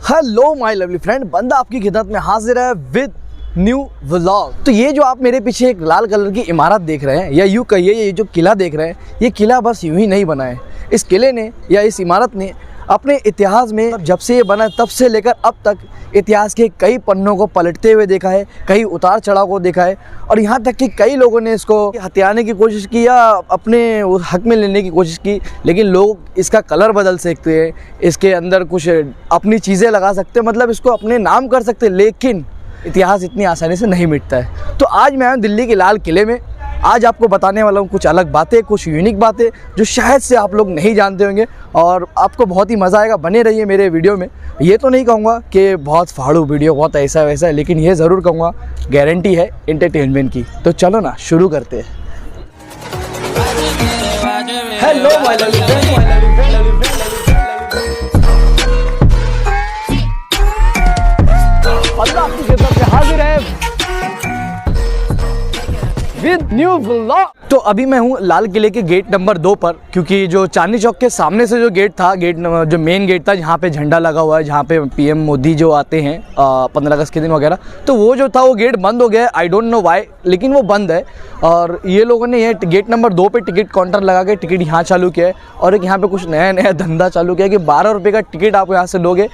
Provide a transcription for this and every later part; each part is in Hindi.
हेलो माय लवली फ्रेंड, बंदा आपकी खिदमत में हाजिर है विद न्यू व्लॉग। तो ये जो आप मेरे पीछे एक लाल कलर की इमारत देख रहे हैं, या यूँ कहिए ये जो किला देख रहे हैं, ये किला बस यूँ ही नहीं बना है। इस किले ने या इस इमारत ने अपने इतिहास में जब से ये बना तब से लेकर अब तक इतिहास के कई पन्नों को पलटते हुए देखा है, कई उतार चढ़ाव को देखा है, और यहाँ तक कि कई लोगों ने इसको हथियाने की कोशिश की या अपने हक में लेने की कोशिश की। लेकिन लोग इसका कलर बदल सकते हैं, इसके अंदर कुछ अपनी चीज़ें लगा सकते हैं, मतलब इसको अपने नाम कर सकते हैं, लेकिन इतिहास इतनी आसानी से नहीं मिटता है। तो आज मैं आया हूँ दिल्ली के लाल किले में। आज आपको बताने वाला हूँ कुछ अलग बातें, कुछ यूनिक बातें जो शायद से आप लोग नहीं जानते होंगे, और आपको बहुत ही मज़ा आएगा। बने रहिए मेरे वीडियो में। ये तो नहीं कहूँगा कि बहुत फाड़ू वीडियो, बहुत ऐसा वैसा है, लेकिन ये ज़रूर कहूँगा गारंटी है एंटरटेनमेंट की। तो चलो ना शुरू करते हैं। हेलो माय लवली फ्रेंड, आपकी खिदमत में हाजिर है विद न्यू व्लॉग। तो अभी मैं हूँ लाल किले के गेट नंबर 2 पर, क्योंकि जो चांदनी चौक के सामने से जो गेट था, जो मेन गेट था जहाँ पे झंडा लगा हुआ है, जहाँ पे पीएम मोदी जो आते हैं 15 अगस्त के दिन वगैरह, तो वो जो था वो गेट बंद हो गया है। आई डोंट नो व्हाई, लेकिन वो बंद है। और ये लोगों ने ये गेट नंबर 2 पे टिकट काउंटर लगा के टिकट यहाँ चालू किया है। और एक यहाँ पे कुछ नया धंधा चालू किया है कि 12 रुपये का टिकट आप यहाँ से लोगे।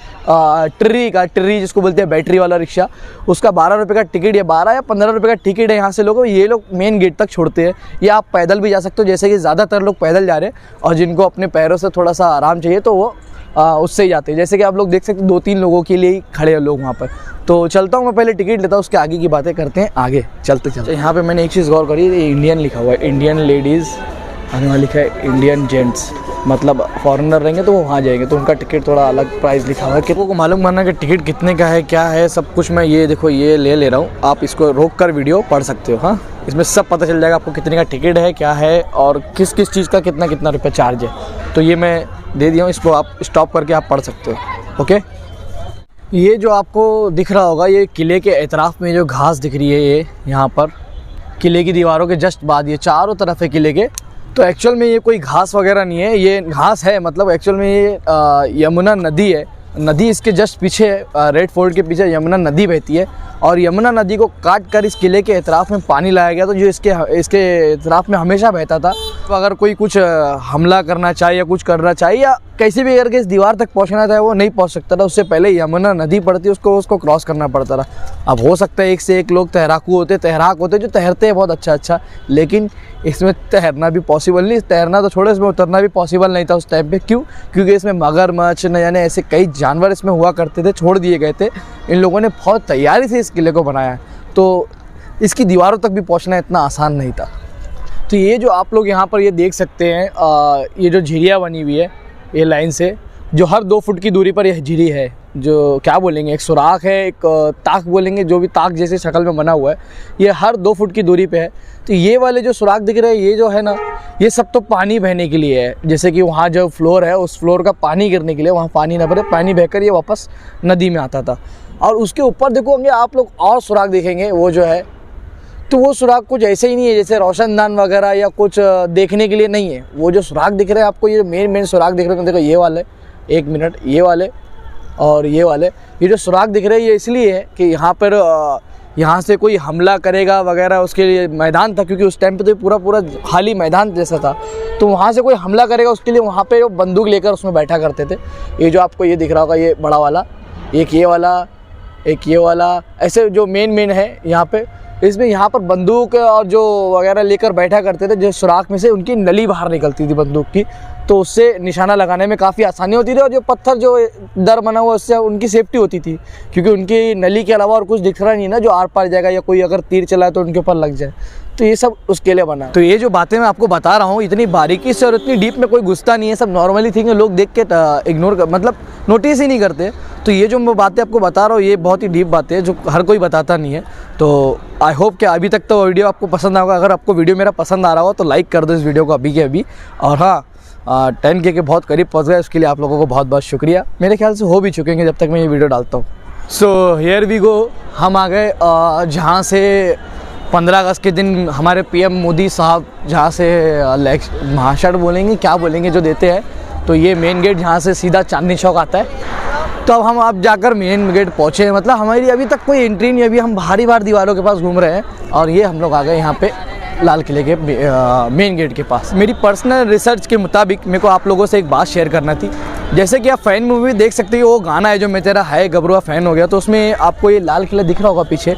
ट्री जिसको बोलते हैं बैटरी वाला रिक्शा, उसका 12 रुपये का टिकट, या 12 या 15 रुपये का टिकट है यहाँ से लोगों। ये लोग मेन गेट तक छोड़ते हैं, या आप पैदल भी जा सकते हो, जैसे कि ज़्यादातर लोग पैदल जा रहे हैं, और जिनको अपने पैरों से थोड़ा सा आराम चाहिए तो वो उससे ही जाते हैं। जैसे कि आप लोग देख सकते हैं 2-3 लोगों के लिए ही खड़े हैं लोग वहाँ पर। तो चलता हूँ मैं, पहले टिकट लेता हूँ, उसके आगे की बातें करते हैं आगे चलते। यहाँ पे मैंने एक चीज़ गौर करी, ये इंडियन लिखा हुआ है, इंडियन लेडीज़, वहाँ लिखा है इंडियन जेंट्स, मतलब फॉरेनर रहेंगे तो वो वहाँ जाएंगे, तो उनका टिकट थोड़ा अलग प्राइस लिखा हुआ है। किसी को मालूम करना कि टिकट कितने का है, क्या है, सब कुछ मैं ये देखो ये ले रहा हूँ। आप इसको रोक कर वीडियो पढ़ सकते हो। हाँ, इसमें सब पता चल जाएगा आपको कितने का टिकट है, क्या है, और किस किस चीज़ का कितना रुपये चार्ज है। तो ये मैं दे दिया हूँ, इसको आप स्टॉप करके आप पढ़ सकते हो। ओके, ये जो आपको दिख रहा होगा, ये किले के एतराफ़ में जो घास दिख रही है, ये यहाँ पर किले की दीवारों के जस्ट बाद ये चारों तरफ है किले के। तो एक्चुअल में ये कोई घास वगैरह नहीं है, ये घास है, मतलब एक्चुअल में ये यमुना नदी है। नदी इसके जस्ट पीछे है, रेड फोर्ट के पीछे यमुना नदी बहती है, और यमुना नदी को काट कर इस किले के एतराफ़ में पानी लाया गया। तो जो इसके एतराफ़ में हमेशा बहता था, तो अगर कोई कुछ हमला करना चाहे या कुछ करना चाहे, या कैसे भी करके इस दीवार तक पहुंचना था, वो नहीं पहुंच सकता था। उससे पहले यमुना नदी पड़ती, उसको क्रॉस करना पड़ता था। अब हो सकता है एक से एक लोग तैराक होते जो तैरते हैं बहुत अच्छा, लेकिन इसमें तैरना भी पॉसिबल नहीं, तैरना तो छोड़ो, इसमें उतरना भी पॉसिबल नहीं था उस टाइम पे। क्यों? क्योंकि इसमें मगरमच्छ न जाने ऐसे कई जानवर इसमें हुआ करते थे, छोड़ दिए गए थे। इन लोगों ने बहुत तैयारी से इस किले को बनाया, तो इसकी दीवारों तक भी पहुँचना इतना आसान नहीं था। तो ये जो आप लोग यहाँ पर ये देख सकते हैं, ये जो झिरिया बनी हुई है ये लाइन से, जो हर 2 फुट की दूरी पर यह झिरी है, जो क्या बोलेंगे, एक सुराख है, एक ताक बोलेंगे, जो भी ताक जैसे शक्ल में बना हुआ है, ये हर 2 फुट की दूरी पे है। तो ये वाले जो सुराख दिख रहे हैं, ये जो है ना, ये सब तो पानी बहने के लिए है। जैसे कि वहाँ जो फ्लोर है, उस फ्लोर का पानी गिरने के लिए, वहाँ पानी ना भरे, पानी बहकर ये वापस नदी में आता था। और उसके ऊपर देखोगे आप लोग और सुराख देखेंगे, वो जो है, तो वो सुराख कुछ ऐसे ही नहीं है जैसे रोशनदान वगैरह या कुछ देखने के लिए नहीं है। वो जो सुराख दिख रहे हैं आपको, ये मेन सुराख दिख रहे हैं, देखो ये वाले, एक मिनट, ये वाले और ये वाले, ये जो सुराख दिख रहे हैं ये इसलिए है कि यहाँ पर यहाँ से कोई हमला करेगा वगैरह, उसके लिए मैदान था, क्योंकि उस टाइम पे तो पूरा खाली मैदान जैसा था। तो वहाँ से कोई हमला करेगा उसके लिए वहाँ पे वो बंदूक लेकर उसमें बैठा करते थे। ये जो आपको ये दिख रहा होगा, ये बड़ा वाला, एक ये वाला, एक ये वाला, ऐसे जो मेन है यहाँ पे, इसमें यहाँ पर बंदूक और जो वगैरह लेकर बैठा करते थे। जो सुराख में से उनकी नली बाहर निकलती थी बंदूक की, तो उससे निशाना लगाने में काफ़ी आसानी होती थी, और जो पत्थर जो दर बना हुआ उससे उनकी सेफ्टी होती थी, क्योंकि उनकी नली के अलावा और कुछ दिख रहा नहीं ना जो आर पार जाएगा, या कोई अगर तीर चलाए तो उनके ऊपर लग जाए। तो ये सब उसके लिए बना। तो ये जो बातें मैं आपको बता रहा हूँ, इतनी बारीकी से और इतनी डीप में कोई घुसता नहीं है, सब नॉर्मली थिंग है, लोग देख के इग्नोर कर, मतलब नोटिस ही नहीं करते। तो ये जो मैं बातें आपको बता रहा हूँ, ये बहुत ही डीप बातें हैं जो हर कोई बताता नहीं है। तो आई होप कि अभी तक तो वीडियो आपको पसंद आएगा। अगर आपको वीडियो मेरा पसंद आ रहा हो तो लाइक कर दो इस वीडियो को अभी के अभी। और हाँ, 10K के बहुत करीब पहुँच गए, उसके लिए आप लोगों को बहुत बहुत शुक्रिया। मेरे ख्याल से हो भी चुकेंगे जब तक मैं ये वीडियो डालता हूँ। सो हियर वी गो, हम आ गए जहाँ से 15 अगस्त के दिन हमारे पीएम मोदी साहब जहाँ से भाषण बोलेंगे, क्या बोलेंगे, जो देते हैं, तो ये मेन गेट जहाँ से सीधा चांदनी चौक आता है। तो तो अब हम आप जाकर मेन गेट पहुँचे हैं, मतलब हमारी अभी तक कोई एंट्री नहीं, अभी हम बाहरी बाहर दीवारों के पास घूम रहे हैं और ये हम लोग आ गए यहाँ पे लाल किले के मेन गेट के पास। मेरी पर्सनल रिसर्च के मुताबिक मेरे को आप लोगों से एक बात शेयर करना थी। जैसे कि आप फैन मूवी देख सकते हो, वो गाना है जो मैं तेरा है गबरुआ फ़ैन हो गया, तो उसमें आपको ये लाल किला दिख रहा होगा पीछे,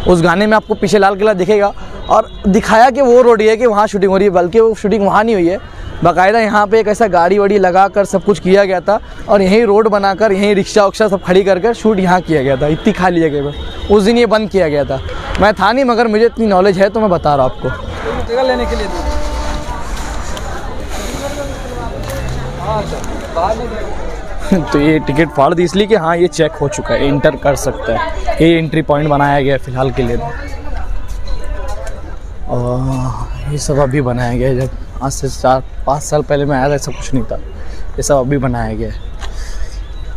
उस गाने में आपको पीछे लाल किला दिखेगा और दिखाया कि वो रोड है कि वहाँ शूटिंग हो रही है, बल्कि वो शूटिंग वहाँ नहीं हुई है, बाकायदा यहाँ पे एक ऐसा गाड़ी वाड़ी लगा कर सब कुछ किया गया था और यहीं रोड बनाकर यहीं रिक्शा उक्शा सब खड़ी कर शूट यहाँ किया गया था। इतनी खाली जगह में उस दिन ये बंद किया गया था। मैं था नहीं, मगर मुझे इतनी नॉलेज है तो मैं बता रहा हूँ आपको। जगह लेने के लिए तो ये टिकट फाड़ दी इसलिए कि हाँ ये चेक हो चुका है, इंटर कर सकता है, ये एंट्री पॉइंट बनाया गया है फ़िलहाल के लिए। और ये सब अभी बनाया गया है, जब आज से 4-5 साल पहले मैं आया था ऐसा कुछ नहीं था, ये सब अभी बनाया गया है।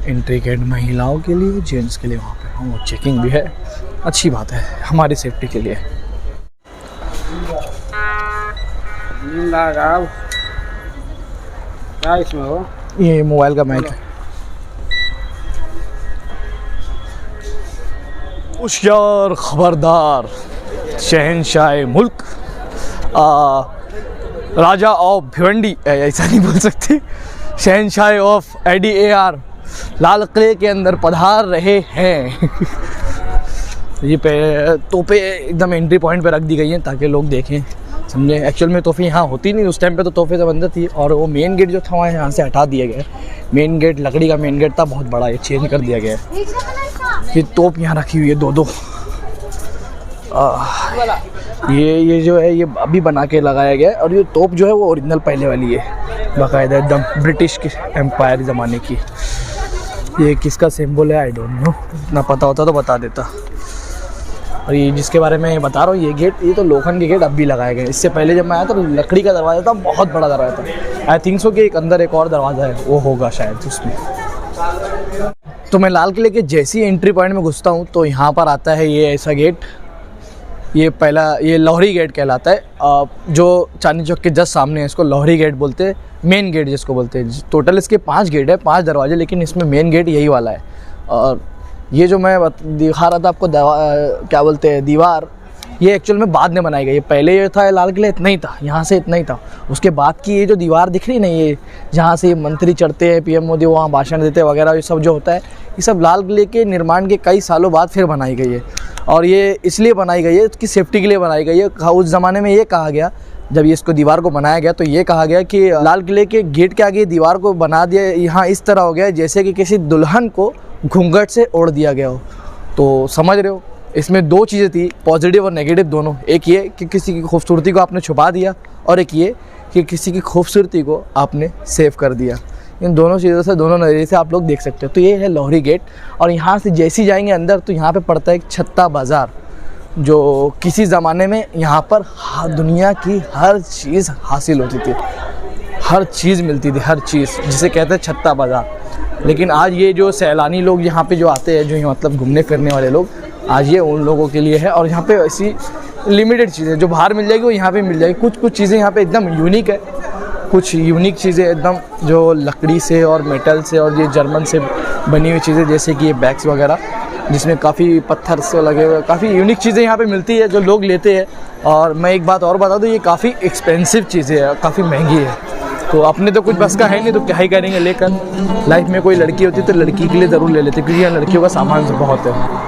एंट्री गेट महिलाओं के लिए, जेंट्स के लिए वहाँ पे वो चेकिंग भी है, अच्छी बात है हमारी सेफ्टी के लिए। क्या इसमें हो? ये मोबाइल का मैच है। होशियार खबरदार, शहनशाह मुल्क, राजा ऑफ भिवंडी, ऐसा नहीं बोल सकते, शहनशाह ऑफ ADAR लाल किले के अंदर पधार रहे हैं। ये तोपे एकदम एंट्री पॉइंट पे रख दी गई हैं ताकि लोग देखें समझे। एक्चुअल में तोहफे यहाँ होती नहीं, उस टाइम पे तो तोहफे सब अंदर थी और वो मेन गेट जो था वहाँ यहाँ से हटा दिया गया है। मेन गेट लकड़ी का मेन गेट था, बहुत बड़ा, ये चेंज कर दिया गया है। ये तोप यहाँ रखी हुई है दो। ये जो है ये अभी बना के लगाया गया है और ये तोप जो है वो ओरिजिनल पहले वाली है, बाकायदा एकदम ब्रिटिश की एम्पायर ज़माने की। ये किसका सिंबल है आई डोंट नो, इतना पता होता तो बता देता। और ये जिसके बारे में बता रहा हूँ, ये गेट, ये तो लोखंड के गेट अब भी लगाए गए। इससे पहले जब मैं आया तो लकड़ी का दरवाज़ा था, बहुत बड़ा दरवाज़ा था। आई थिंक सो कि एक अंदर एक और दरवाज़ा है, वो होगा शायद उसमें। तो मैं लाल किले के जैसी एंट्री पॉइंट में घुसता हूँ तो यहाँ पर आता है ये ऐसा गेट, ये पहला ये लाहौरी गेट कहलाता है, जो चांदनी चौक के जस्ट सामने है, इसको लाहौरी गेट बोलते हैं, मेन गेट जिसको बोलते हैं। टोटल इसके 5 गेट है, 5 दरवाजे, लेकिन इसमें मेन गेट यही वाला है। और ये जो मैं दिखा रहा था आपको क्या बोलते हैं दीवार, ये एक्चुअल में बाद में बनाई गई है। पहले ये था लाल किला इतना ही था, यहाँ से इतना ही था। उसके बाद की ये जो दीवार दिख रही है ना, ये जहाँ से मंत्री चढ़ते हैं, PM मोदी वहाँ भाषण देते हैं वगैरह, ये सब जो होता है, ये सब लाल किले के निर्माण के कई सालों बाद फिर बनाई गई है। और ये इसलिए बनाई गई है कि सेफ्टी के लिए बनाई गई है। उस ज़माने में ये कहा गया, जब ये इसको दीवार को बनाया गया तो ये कहा गया कि लाल किले के गेट के आगे दीवार को बना दिया यहाँ इस तरह हो गया जैसे कि किसी दुल्हन को घूंघट से ओढ़ दिया गया हो। तो समझ रहे हो, इसमें 2 चीज़ें थी, पॉजिटिव और नेगेटिव दोनों। एक ये कि किसी की खूबसूरती को आपने छुपा दिया, और एक ये कि किसी की खूबसूरती को आपने सेव कर दिया। इन दोनों चीज़ों से, दोनों नज़रिए से आप लोग देख सकते हो। तो ये है लाहौरी गेट, और यहाँ से जैसे ही जाएंगे अंदर तो यहाँ पे पड़ता है एक छत्ता बाज़ार, जो किसी ज़माने में यहाँ पर दुनिया की हर चीज़ हासिल होती थी, हर चीज़ मिलती थी, हर चीज़, जिसे कहते हैं छत्ता बाज़ार। लेकिन आज ये जो सैलानी लोग यहाँ पे जो आते हैं, जो मतलब घूमने फिरने वाले लोग, आज ये उन लोगों के लिए है। और यहाँ पे ऐसी लिमिटेड चीज़ें जो बाहर मिल जाएगी वो यहाँ पे मिल जाएगी। कुछ चीज़ें यहाँ पे एकदम यूनिक है, कुछ यूनिक चीज़ें एकदम जो लकड़ी से और मेटल से और ये जर्मन से बनी हुई चीज़ें, जैसे कि ये बैग्स वगैरह जिसमें काफ़ी पत्थर से लगे हुए काफ़ी यूनिक चीज़ें यहाँ पे मिलती है जो लोग लेते हैं। और मैं एक बात और बता दूँ, ये काफ़ी एक्सपेंसिव चीज़ें हैं, काफ़ी महंगी है। तो अपने तो कुछ बस का है नहीं, तो क्या ही करेंगे लेकर। लाइफ में कोई लड़की होती तो लड़की के लिए ज़रूर ले लेते, क्योंकि यहाँ लड़कियों का सामान बहुत है।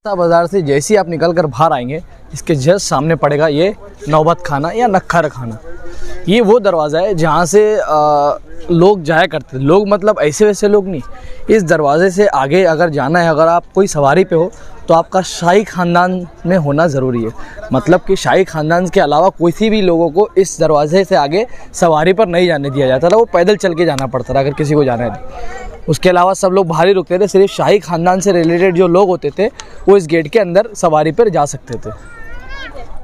बाज़ार से जैसे ही आप निकल कर बाहर आएंगे, इसके जस्ट सामने पड़ेगा ये नौबत खाना या नक्खर खाना। ये वो दरवाज़ा है जहाँ से लोग जाया करते थे। लोग मतलब ऐसे वैसे लोग नहीं। इस दरवाज़े से आगे अगर जाना है, अगर आप कोई सवारी पे हो तो आपका शाही ख़ानदान में होना ज़रूरी है। मतलब कि शाही ख़ानदान के अलावा किसी भी लोगों को इस दरवाज़े से आगे सवारी पर नहीं जाने दिया जाता था। वो पैदल चल के जाना पड़ता था अगर किसी को जाना है। उसके अलावा सब लोग बाहर ही रुकते थे। सिर्फ शाही ख़ानदान से रिलेटेड जो लोग होते थे वो इस गेट के अंदर सवारी पर जा सकते थे।